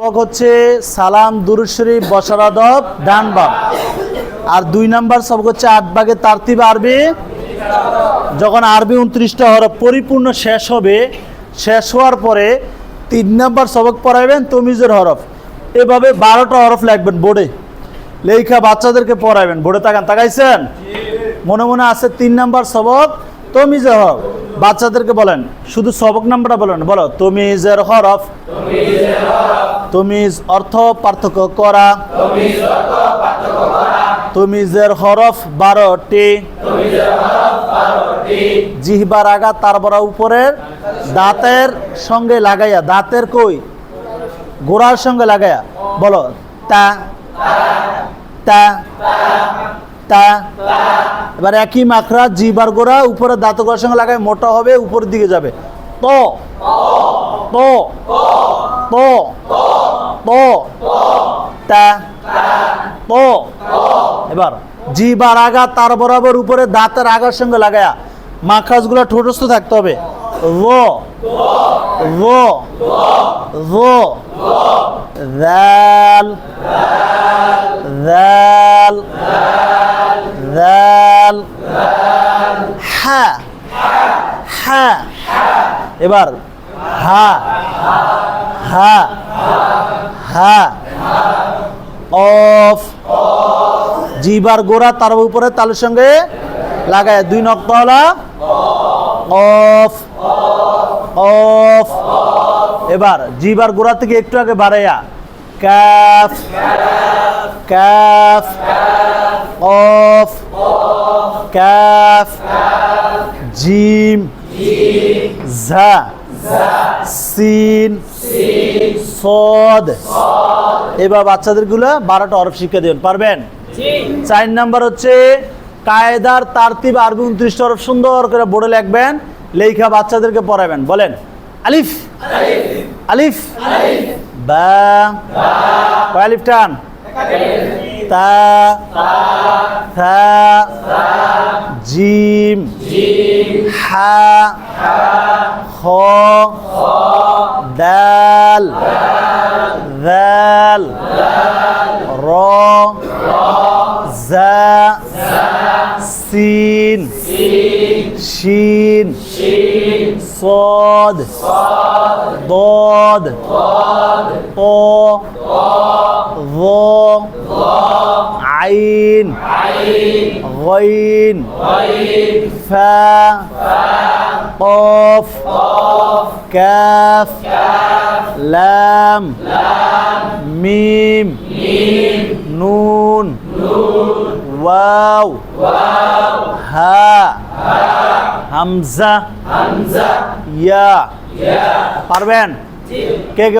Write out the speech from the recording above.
সবক হচ্ছে সালাম, দুরূদ শরীফ, বসার আদব, ডান বাম। আর 2 নাম্বার সবক হচ্ছে 8 ভাগে তারতিব আরবি। যখন আরবি 29টা হরফ পরিপূর্ণ শেষ হবে, শেষ হওয়ার পরে 3 নাম্বার সবক পড়াইবেন তমিজের হরফ। এভাবে 12টা হরফ লিখবেন বোর্ডে, লেখা বাচ্চাদেরকে পড়াইবেন। বোর্ডে তাকাইছেন? মনে মনে আছে 3 নাম্বার সবক তমিজের হরফ। বাচ্চাদেরকে বলেন, শুধু সবক নাম্বারটা বলেন। বলো, তমিজের হরফ। তমিজ অর্থ পার্থক্য করা। তমিজের হরফ 12টি। জিহ্বার আগা তারপর উপরের দাঁতের সঙ্গে লাগাইয়া, দাঁতের কই গোড়ার সঙ্গে লাগাইয়া বলো তা তা তা। এবার একই মাখরা, জিহ্বার গোড়া উপরে দাঁতের গোড়ার সঙ্গে লাগায়, মোটা হবে, উপরের দিকে যাবে। তো তো তো তো তা তো। এবার জিহ্বার আগা তার বরাবর উপরে দাঁতের আগার সঙ্গে লাগায়া মাখরাজগুলো ঠোঁটস্থ থাকতে হবে। রো রো রো দাল দাল দাল হা হা। এবার হা হা হা। অফ, জিহ্বার গোড়া তার উপরে তালুর সঙ্গে লাগায় 2 নক্তওয়ালা অফ অফ। এবার জিহ্বার গোড়া থেকে একটু আগে বাড়াইয়া কাফ কাফ অফ কাফ। জিম ঝা সিন সদ। এবার বাচ্চাদেরগুলো 12টা হরফ শিক্ষা দিবেন, পারবেন? 4 নাম্বার হচ্ছে কায়দার তারতিব আরবি 29টা হরফ সুন্দর করে বোর্ডে লিখবেন, লেখা বাচ্চাদেরকে পড়াবেন। বলেন, আলিফ আলিফ বা, কয় আলিফ টান? তা থা জিম হা খ দাল দাল র জা সিন শিন صاد ضاد طا ظا عين غين فا قاف كاف لام ميم نون واو ها হামজা ইয়া। পারবেন? কে কে